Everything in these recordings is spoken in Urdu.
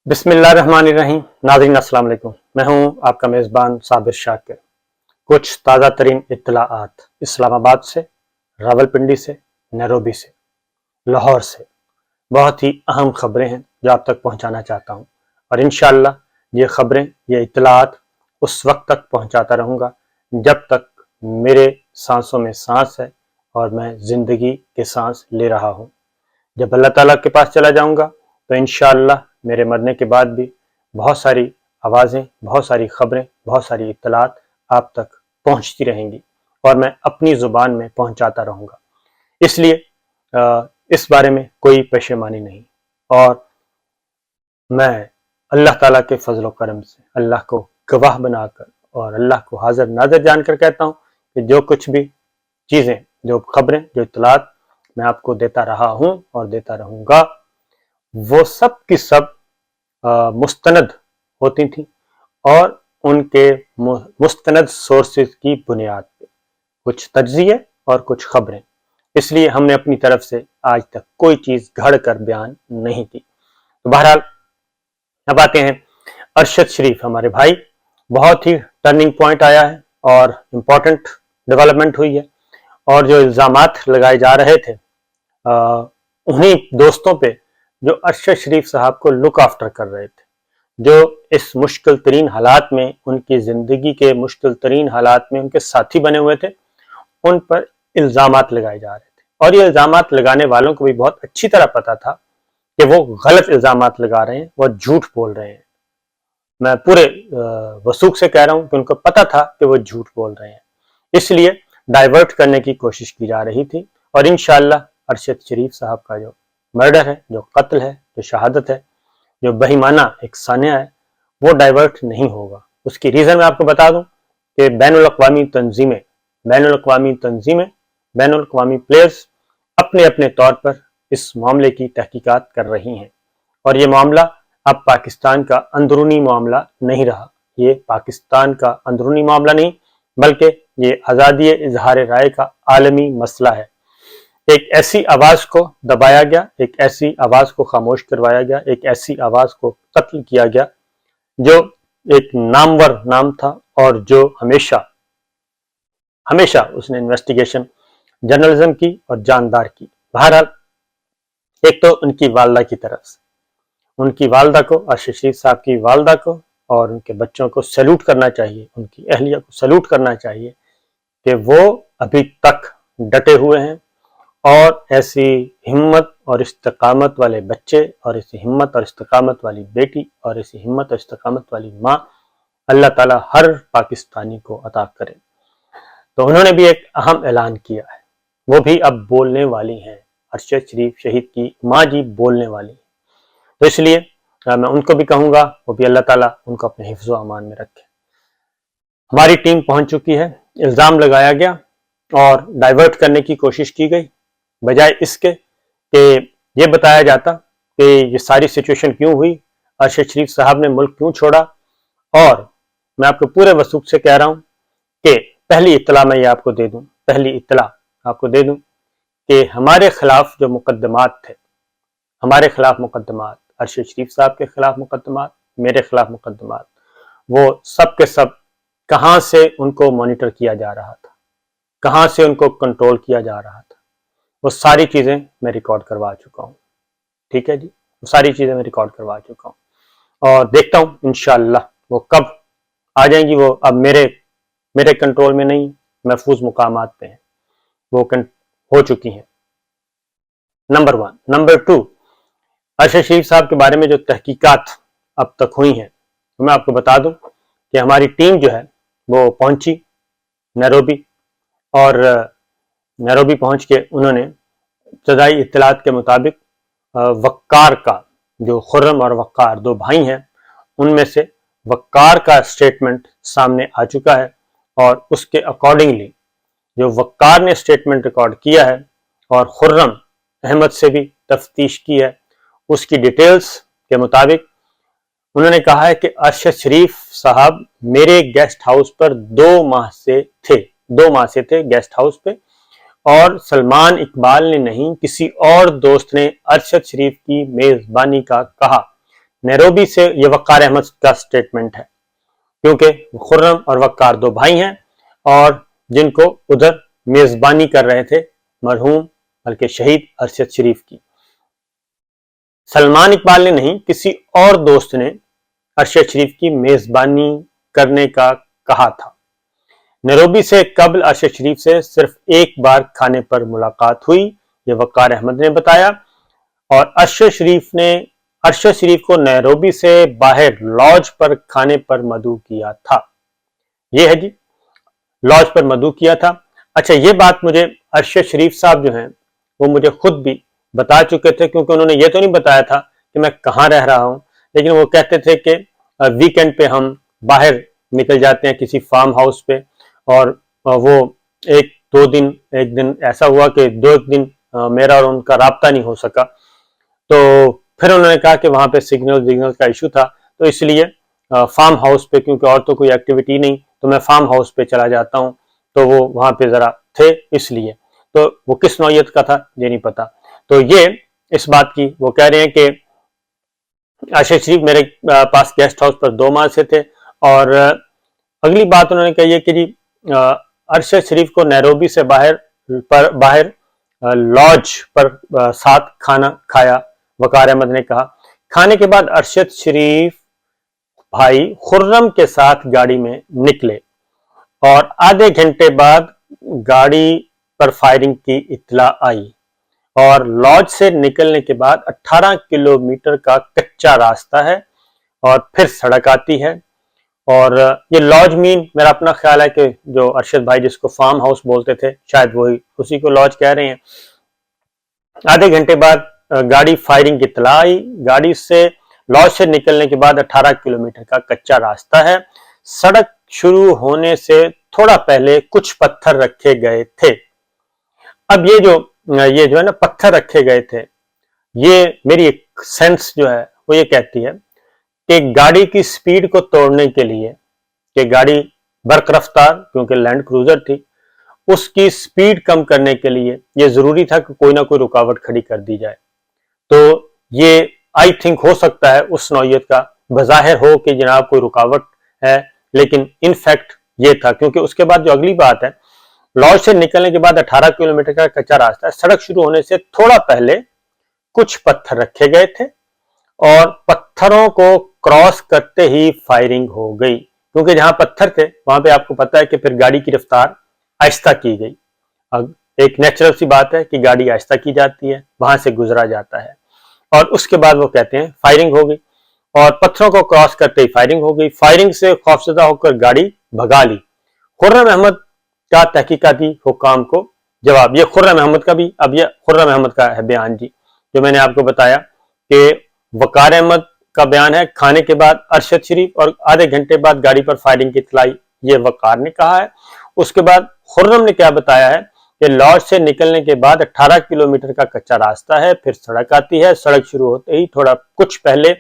بسم اللہ الرحمن الرحیم۔ ناظرین السلام علیکم، میں ہوں آپ کا میزبان صابر شاکر۔ کچھ تازہ ترین اطلاعات اسلام آباد سے، راولپنڈی سے، نیروبی سے، لاہور سے، بہت ہی اہم خبریں ہیں جو آپ تک پہنچانا چاہتا ہوں، اور انشاءاللہ یہ خبریں، یہ اطلاعات اس وقت تک پہنچاتا رہوں گا جب تک میرے سانسوں میں سانس ہے اور میں زندگی کے سانس لے رہا ہوں۔ جب اللہ تعالیٰ کے پاس چلا جاؤں گا تو انشاءاللہ میرے مرنے کے بعد بھی بہت ساری آوازیں، بہت ساری خبریں، بہت ساری اطلاعات آپ تک پہنچتی رہیں گی اور میں اپنی زبان میں پہنچاتا رہوں گا۔ اس لیے اس بارے میں کوئی پشیمانی نہیں، اور میں اللہ تعالیٰ کے فضل و کرم سے اللہ کو گواہ بنا کر اور اللہ کو حاضر ناظر جان کر کہتا ہوں کہ جو کچھ بھی چیزیں، جو خبریں، جو اطلاعات میں آپ کو دیتا رہا ہوں اور دیتا رہوں گا، وہ سب کی سب مستند ہوتی تھیں اور ان کے مستند سورسز کی بنیاد پہ، کچھ تجزیے اور کچھ خبریں۔ اس لیے ہم نے اپنی طرف سے آج تک کوئی چیز گھڑ کر بیان نہیں کی۔ تو بہرحال اب آتے ہیں ارشد شریف، ہمارے بھائی، بہت ہی ٹرننگ پوائنٹ آیا ہے اور امپورٹنٹ ڈیولپمنٹ ہوئی ہے، اور جو الزامات لگائے جا رہے تھے انہی دوستوں پہ جو ارشد شریف صاحب کو لک آفٹر کر رہے تھے، جو اس مشکل ترین حالات میں، ان کی زندگی کے مشکل ترین حالات میں ان کے ساتھی بنے ہوئے تھے، ان پر الزامات لگائے جا رہے تھے، اور یہ الزامات لگانے والوں کو بھی بہت اچھی طرح پتا تھا کہ وہ غلط الزامات لگا رہے ہیں، وہ جھوٹ بول رہے ہیں۔ میں پورے وثوق سے کہہ رہا ہوں کہ ان کو پتا تھا کہ وہ جھوٹ بول رہے ہیں، اس لیے ڈائیورٹ کرنے کی کوشش کی جا رہی تھی، اور انشاءاللہ ارشد شریف صاحب کا جو مرڈر ہے، جو قتل ہے، جو شہادت ہے، جو بہیمانہ ایک سانحہ ہے، وہ ڈائیورٹ نہیں ہوگا۔ اس کی ریزن میں آپ کو بتا دوں کہ بین الاقوامی تنظیمیں، بین الاقوامی پلیئرز اپنے اپنے طور پر اس معاملے کی تحقیقات کر رہی ہیں، اور یہ معاملہ اب پاکستان کا اندرونی معاملہ نہیں رہا۔ یہ پاکستان کا اندرونی معاملہ نہیں، بلکہ یہ آزادی اظہار رائے کا عالمی مسئلہ ہے۔ ایک ایسی آواز کو دبایا گیا، ایک ایسی آواز کو خاموش کروایا گیا، ایک ایسی آواز کو قتل کیا گیا جو ایک نامور نام تھا، اور جو ہمیشہ اس نے انویسٹیگیشن جرنلزم کی اور جاندار کی۔ بہرحال ایک تو ان کی والدہ کی طرف سے، ان کی والدہ کو، ارشد شریف صاحب کی والدہ کو اور ان کے بچوں کو سیلوٹ کرنا چاہیے، ان کی اہلیہ کو سیلوٹ کرنا چاہیے کہ وہ ابھی تک ڈٹے ہوئے ہیں، اور ایسی ہمت اور استقامت والے بچے، اور ایسی ہمت اور استقامت والی بیٹی، اور ایسی ہمت اور استقامت والی ماں اللہ تعالیٰ ہر پاکستانی کو عطا کرے۔ تو انہوں نے بھی ایک اہم اعلان کیا ہے، وہ بھی اب بولنے والی ہیں، ارشد شریف شہید کی ماں جی بولنے والی ہیں۔ تو اس لیے میں ان کو بھی کہوں گا، وہ بھی اللہ تعالیٰ ان کو اپنے حفظ و امان میں رکھے۔ ہماری ٹیم پہنچ چکی ہے، الزام لگایا گیا اور ڈائیورٹ کرنے کی کوشش کی گئی، بجائے اس کے کہ یہ بتایا جاتا کہ یہ ساری سچویشن کیوں ہوئی، ارشد شریف صاحب نے ملک کیوں چھوڑا۔ اور میں آپ کو پورے وثوق سے کہہ رہا ہوں کہ پہلی اطلاع میں یہ آپ کو دے دوں کہ ہمارے خلاف جو مقدمات تھے، ہمارے خلاف مقدمات، ارشد شریف صاحب کے خلاف مقدمات، میرے خلاف مقدمات، وہ سب کے سب کہاں سے ان کو مانیٹر کیا جا رہا تھا، کہاں سے ان کو کنٹرول کیا جا رہا تھا، وہ ساری چیزیں میں ریکارڈ کروا چکا ہوں۔ ٹھیک ہے جی، وہ ساری چیزیں میں ریکارڈ کروا چکا ہوں، اور دیکھتا ہوں انشاءاللہ وہ کب آ جائیں گی۔ وہ اب میرے کنٹرول میں نہیں، محفوظ مقامات پہ ہیں، وہ ہو چکی ہیں۔ نمبر 1۔ نمبر 2، ارشد شریف صاحب کے بارے میں جو تحقیقات اب تک ہوئی ہیں، تو میں آپ کو بتا دوں کہ ہماری ٹیم جو ہے وہ پہنچی نیروبی، اور نیروبی پہنچ کے انہوں نے ابتدائی اطلاعات کے مطابق وقار کا، جو خرم اور وقار دو بھائی ہیں، ان میں سے وقار کا اسٹیٹمنٹ سامنے آ چکا ہے، اور اس کے اکارڈنگلی جو وقار نے اسٹیٹمنٹ ریکارڈ کیا ہے اور خرم احمد سے بھی تفتیش کی ہے، اس کی ڈیٹیلز کے مطابق انہوں نے کہا ہے کہ ارشد شریف صاحب میرے گیسٹ ہاؤس پر 2 ماہ سے تھے گیسٹ ہاؤس پہ، اور سلمان اقبال نے نہیں، کسی اور دوست نے ارشد شریف کی میزبانی کا کہا نیروبی سے یہ وقار احمد کا سٹیٹمنٹ ہے، کیونکہ خرم اور وقار دو بھائی ہیں اور جن کو ادھر میزبانی کر رہے تھے مرحوم بلکہ شہید ارشد شریف کی۔ سلمان اقبال نے نہیں، کسی اور دوست نے ارشد شریف کی میزبانی کرنے کا کہا تھا۔ نیروبی سے قبل ارشد شریف سے صرف ایک بار کھانے پر ملاقات ہوئی، یہ وقار احمد نے بتایا، اور ارشد شریف کو نیروبی سے باہر لاج پر کھانے پر مدعو کیا تھا۔ یہ ہے جی، لاج پر مدعو کیا تھا۔ اچھا، یہ بات مجھے ارشد شریف صاحب جو ہیں وہ مجھے خود بھی بتا چکے تھے، کیونکہ انہوں نے یہ تو نہیں بتایا تھا کہ میں کہاں رہ رہا ہوں، لیکن وہ کہتے تھے کہ ویکنڈ پہ ہم باہر نکل جاتے ہیں کسی فارم ہاؤس پہ، اور وہ ایک دن ایسا ہوا کہ ایک دن میرا اور ان کا رابطہ نہیں ہو سکا، تو پھر انہوں نے کہا کہ وہاں پہ سگنل کا ایشو تھا، تو اس لیے فارم ہاؤس پہ، کیونکہ اور تو کوئی ایکٹیویٹی نہیں، تو میں فارم ہاؤس پہ چلا جاتا ہوں، تو وہ وہاں پہ ذرا تھے اس لیے۔ تو وہ کس نوعیت کا تھا یہ نہیں پتا۔ تو یہ اس بات کی وہ کہہ رہے ہیں کہ ارشد شریف میرے پاس گیسٹ ہاؤس پر 2 ماہ سے تھے، اور اگلی بات انہوں نے کہی ہے کہ جی ارشد شریف کو نیروبی سے باہر لاج پر ساتھ کھانا کھایا، وقار احمد نے کہا۔ کھانے کے بعد ارشد شریف بھائی خرم کے ساتھ گاڑی میں نکلے، اور آدھے گھنٹے بعد گاڑی پر فائرنگ کی اطلاع آئی، اور لاج سے نکلنے کے بعد 18 کلومیٹر کا کچا راستہ ہے اور پھر سڑک آتی ہے، اور یہ لاج مین میرا اپنا خیال ہے کہ جو ارشد بھائی جس کو فارم ہاؤس بولتے تھے شاید وہی اسی کو لاج کہہ رہے ہیں۔ آدھے گھنٹے بعد گاڑی فائرنگ کی اطلاع آئی، گاڑی سے لاج سے نکلنے کے بعد 18 کلومیٹر کا کچا راستہ ہے، سڑک شروع ہونے سے تھوڑا پہلے کچھ پتھر رکھے گئے تھے۔ اب یہ جو ہے نا پتھر رکھے گئے تھے، یہ میری ایک سینس جو ہے وہ یہ کہتی ہے کہ گاڑی کی سپیڈ کو توڑنے کے لیے، کہ گاڑی برق رفتار کیونکہ لینڈ کروزر تھی، اس کی سپیڈ کم کرنے کے لیے یہ ضروری تھا کہ کوئی نہ کوئی رکاوٹ کھڑی کر دی جائے۔ تو یہ آئی تھنک ہو سکتا ہے اس نوعیت کا، بظاہر ہو کہ جناب کوئی رکاوٹ ہے، لیکن ان فیکٹ یہ تھا، کیونکہ اس کے بعد جو اگلی بات ہے، لاج سے نکلنے کے بعد 18 کلومیٹر کا کچا راستہ ہے، سڑک شروع ہونے سے تھوڑا پہلے کچھ پتھر رکھے گئے تھے، اور پتھروں کو کراس کرتے ہی فائرنگ ہو گئی، کیونکہ جہاں پتھر تھے وہاں پہ آپ کو پتا ہے کہ پھر گاڑی کی رفتار آہستہ کی گئی۔ ایک نیچرل سی بات ہے کہ گاڑی آہستہ کی جاتی ہے، وہاں سے گزرا جاتا ہے، اور اس کے بعد وہ کہتے ہیں فائرنگ ہو گئی، اور پتھروں کو کراس کرتے ہی فائرنگ ہو گئی۔ فائرنگ سے خوفزدہ ہو کر گاڑی بھگا لی۔ خرم احمد کا تحقیقاتی حکام کو جواب، یہ خرم احمد کا بھی، اب یہ خرم احمد کا ہے بیان جی، جو میں نے آپ کو بتایا کہ وقار احمد کا بیان ہے کھانے کے بعد ارشد شریف اور آدھے گھنٹے بعد گاڑی پر فائرنگ کی اطلاع، یہ وقار نے کہا ہے۔ اس کے بعد خرم نے کیا بتایا ہے کہ لاج سے نکلنے کے بعد 18 کلومیٹر کا کچا راستہ ہے، پھر سڑک آتی ہے، سڑک شروع ہوتے ہی تھوڑا کچھ پہلے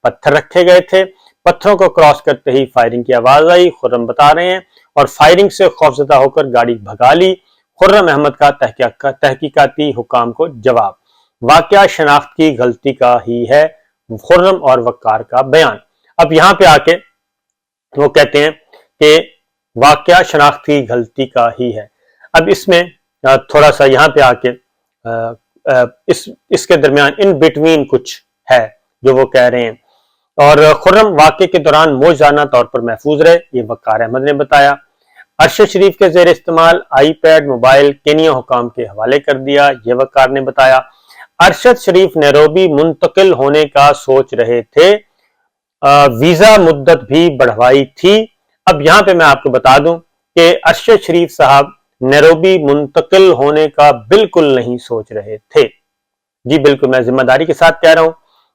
پتھر رکھے گئے تھے، پتھروں کو کراس کرتے ہی فائرنگ کی آواز آئی، خرم بتا رہے ہیں، اور فائرنگ سے خوفزدہ ہو کر گاڑی بھگا لی۔ خرم احمد کا تحقیقاتی حکام کو جواب، واقعہ شناخت کی غلطی کا ہی ہے، خرم اور وقار کا بیان۔ اب یہاں پہ آ کے وہ کہتے ہیں کہ واقعہ شناخت کی غلطی کا ہی ہے۔ اب اس میں تھوڑا سا یہاں پہ آ کے اس کے درمیان ان بٹوین کچھ ہے جو وہ کہہ رہے ہیں، اور خرم واقعے کے دوران موجزانہ طور پر محفوظ رہے، یہ وقار احمد نے بتایا۔ ارشد شریف کے زیر استعمال آئی پیڈ موبائل کینیا حکام کے حوالے کر دیا، یہ وقار نے بتایا۔ ارشد شریف نیروبی منتقل ہونے کا سوچ رہے تھے، ویزا مدت بھی بڑھوائی تھی۔ اب یہاں پہ میں آپ کو بتا دوں کہ ارشد شریف صاحب نیروبی منتقل ہونے کا بالکل نہیں سوچ رہے تھے، جی بالکل، میں ذمہ داری کے ساتھ کہہ رہا ہوں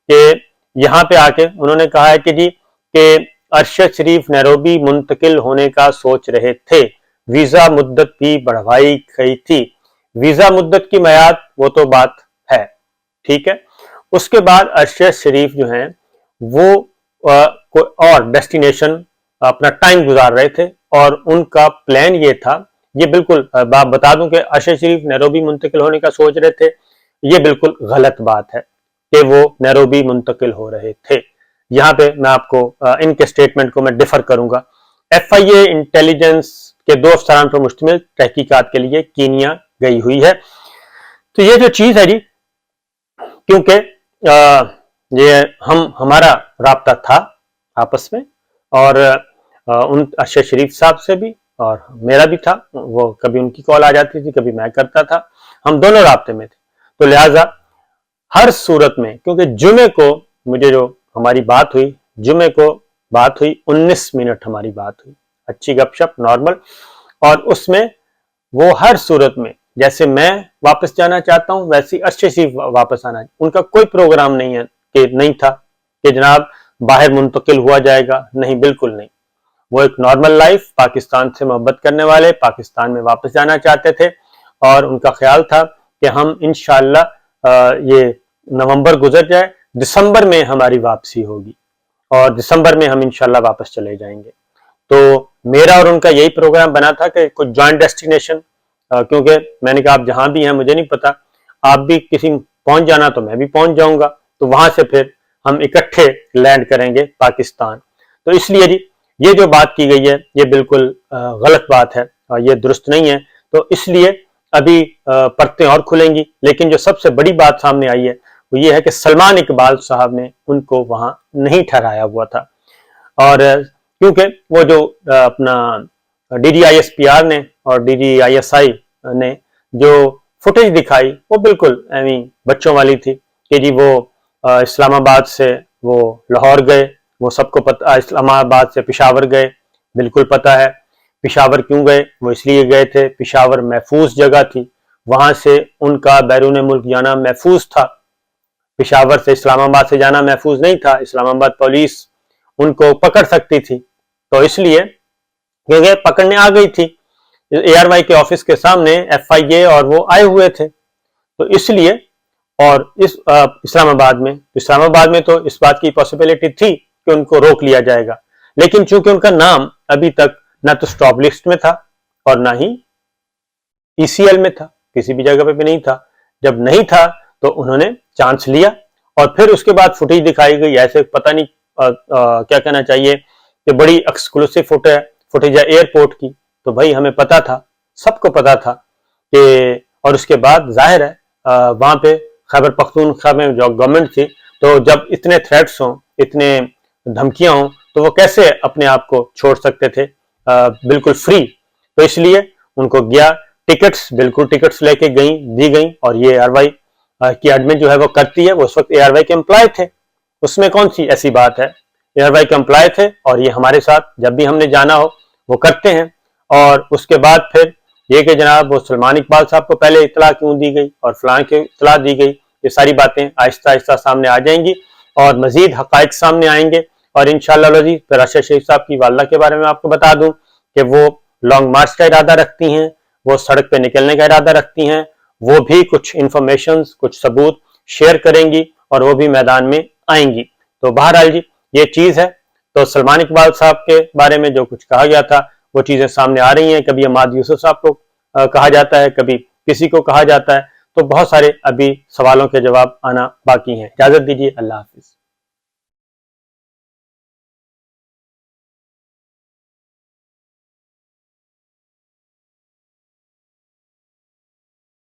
کہ یہاں پہ آ کے انہوں نے کہا ہے کہ جی کہ ارشد شریف نیروبی منتقل ہونے کا سوچ رہے تھے، ویزا مدت بھی بڑھوائی گئی تھی۔ ویزا مدت کی میعاد وہ تو بات ہے، ٹھیک ہے۔ اس کے بعد ارشد شریف جو ہیں وہ کوئی اور ڈیسٹینیشن اپنا ٹائم گزار رہے تھے، اور ان کا پلان یہ تھا، یہ بالکل بتا دوں کہ ارشد شریف نیروبی منتقل ہونے کا سوچ رہے تھے، یہ بالکل غلط بات ہے کہ وہ نیروبی منتقل ہو رہے تھے۔ یہاں پہ میں آپ کو ان کے سٹیٹمنٹ کو میں ڈیفر کروں گا۔ FIA انٹیلیجنس کے 2 افسران پر مشتمل تحقیقات کے لیے کینیا گئی ہوئی ہے۔ تو یہ جو چیز ہے جی، کیونکہ یہ ہمارا رابطہ تھا آپس میں، اور ارشد شریف صاحب سے بھی اور میرا بھی تھا، وہ کبھی ان کی کال آ جاتی تھی، کبھی میں کرتا تھا، ہم دونوں رابطے میں تھے۔ تو لہٰذا ہر صورت میں، کیونکہ جمعے کو مجھے جو ہماری بات ہوئی، جمعے کو بات ہوئی 19 منٹ ہماری بات ہوئی، اچھی گپ شپ نارمل، اور اس میں وہ ہر صورت میں جیسے میں واپس جانا چاہتا ہوں ویسے ارشد شریف واپس آنا، ان کا کوئی پروگرام نہیں تھا کہ جناب باہر منتقل ہوا جائے گا، نہیں، بالکل نہیں۔ وہ ایک نارمل لائف، پاکستان سے محبت کرنے والے، پاکستان میں واپس جانا چاہتے تھے، اور ان کا خیال تھا کہ ہم انشاءاللہ یہ نومبر گزر جائے، دسمبر میں ہماری واپسی ہوگی، اور دسمبر میں ہم انشاءاللہ واپس چلے جائیں گے۔ تو میرا اور ان کا یہی پروگرام بنا تھا کہ کچھ جوائنٹ ڈیسٹینیشن، کیونکہ میں نے کہا آپ جہاں بھی ہیں مجھے نہیں پتا، آپ بھی کسی پہنچ جانا تو میں بھی پہنچ جاؤں گا، تو وہاں سے پھر ہم اکٹھے لینڈ کریں گے پاکستان۔ تو اس لیے جی یہ جو بات کی گئی ہے یہ بالکل غلط بات ہے، اور یہ درست نہیں ہے۔ تو اس لیے ابھی پرتیں اور کھلیں گی، لیکن جو سب سے بڑی بات سامنے آئی ہے وہ یہ ہے کہ سلمان اقبال صاحب نے ان کو وہاں نہیں ٹھہرایا ہوا تھا، اور کیونکہ وہ جو اپنا DDISPR نے اور DDISI نے جو فوٹیج دکھائی وہ بالکل بچوں والی تھی کہ جی وہ اسلام آباد سے وہ لاہور گئے، وہ سب کو پتہ، اسلام آباد سے پشاور گئے، بالکل پتہ ہے پشاور کیوں گئے، وہ اس لیے گئے تھے، پشاور محفوظ جگہ تھی، وہاں سے ان کا بیرون ملک جانا محفوظ تھا، پشاور سے اسلام آباد سے جانا محفوظ نہیں تھا، اسلام آباد پولیس ان کو پکڑ سکتی تھی، تو اس لیے کیونکہ پکڑنے آ گئی تھی ARY کے آفس کے سامنے FIA، اور وہ آئے ہوئے تھے، تو اس لیے، اور اسلام آباد میں تو اس بات کی پاسبلٹی تھی کہ ان کو روک لیا جائے گا، لیکن چونکہ ان کا نام ابھی تک نہ تو اسٹاپ لسٹ میں تھا اور نہ ہی ECL میں تھا، کسی بھی جگہ پہ بھی نہیں تھا، جب نہیں تھا تو انہوں نے چانس لیا، اور پھر اس کے بعد فوٹیج دکھائی گئی، ایسے پتہ نہیں کیا کہنا چاہیے کہ بڑی ایکسکلوسیو فوٹیج ہے ایئرپورٹ کی، تو بھائی ہمیں پتا تھا، سب کو پتا تھا کہ، اور اس کے بعد ظاہر ہے وہاں پہ خیبر پختونخوا میں جو گورنمنٹ تھی، تو جب اتنے تھریٹس ہوں، اتنے دھمکیاں ہوں، تو وہ کیسے اپنے آپ کو چھوڑ سکتے تھے بالکل فری، تو اس لیے ان کو گیا، ٹکٹس بالکل ٹکٹس لے کے دی گئیں، اور یہ ARY کی ایڈمن جو ہے وہ کرتی ہے، وہ اس وقت ARY کے امپلائی تھے، اس میں کون سی ایسی بات ہے، ARY کے امپلائی تھے، اور یہ ہمارے ساتھ جب بھی ہم نے جانا ہو وہ کرتے ہیں، اور اس کے بعد پھر یہ کہ جناب وہ سلمان اقبال صاحب کو پہلے اطلاع کیوں دی گئی اور فلاں کی اطلاع دی گئی، یہ ساری باتیں آہستہ آہستہ سامنے آ جائیں گی، اور مزید حقائق سامنے آئیں گے، اور انشاءاللہ العزیز پھر ارشد شریف صاحب کی والدہ کے بارے میں آپ کو بتا دوں کہ وہ لانگ مارچ کا ارادہ رکھتی ہیں، وہ سڑک پہ نکلنے کا ارادہ رکھتی ہیں، وہ بھی کچھ انفارمیشنز، کچھ ثبوت شیئر کریں گی، اور وہ بھی میدان میں آئیں گی۔ تو بہرحال جی یہ چیز ہے، تو سلمان اقبال صاحب کے بارے میں جو کچھ کہا گیا تھا وہ چیزیں سامنے آ رہی ہیں، کبھی عماد یوسف صاحب کو کہا جاتا ہے، کبھی کسی کو کہا جاتا ہے، تو بہت سارے ابھی سوالوں کے جواب آنا باقی ہیں۔ اجازت دیجیے، اللہ حافظ۔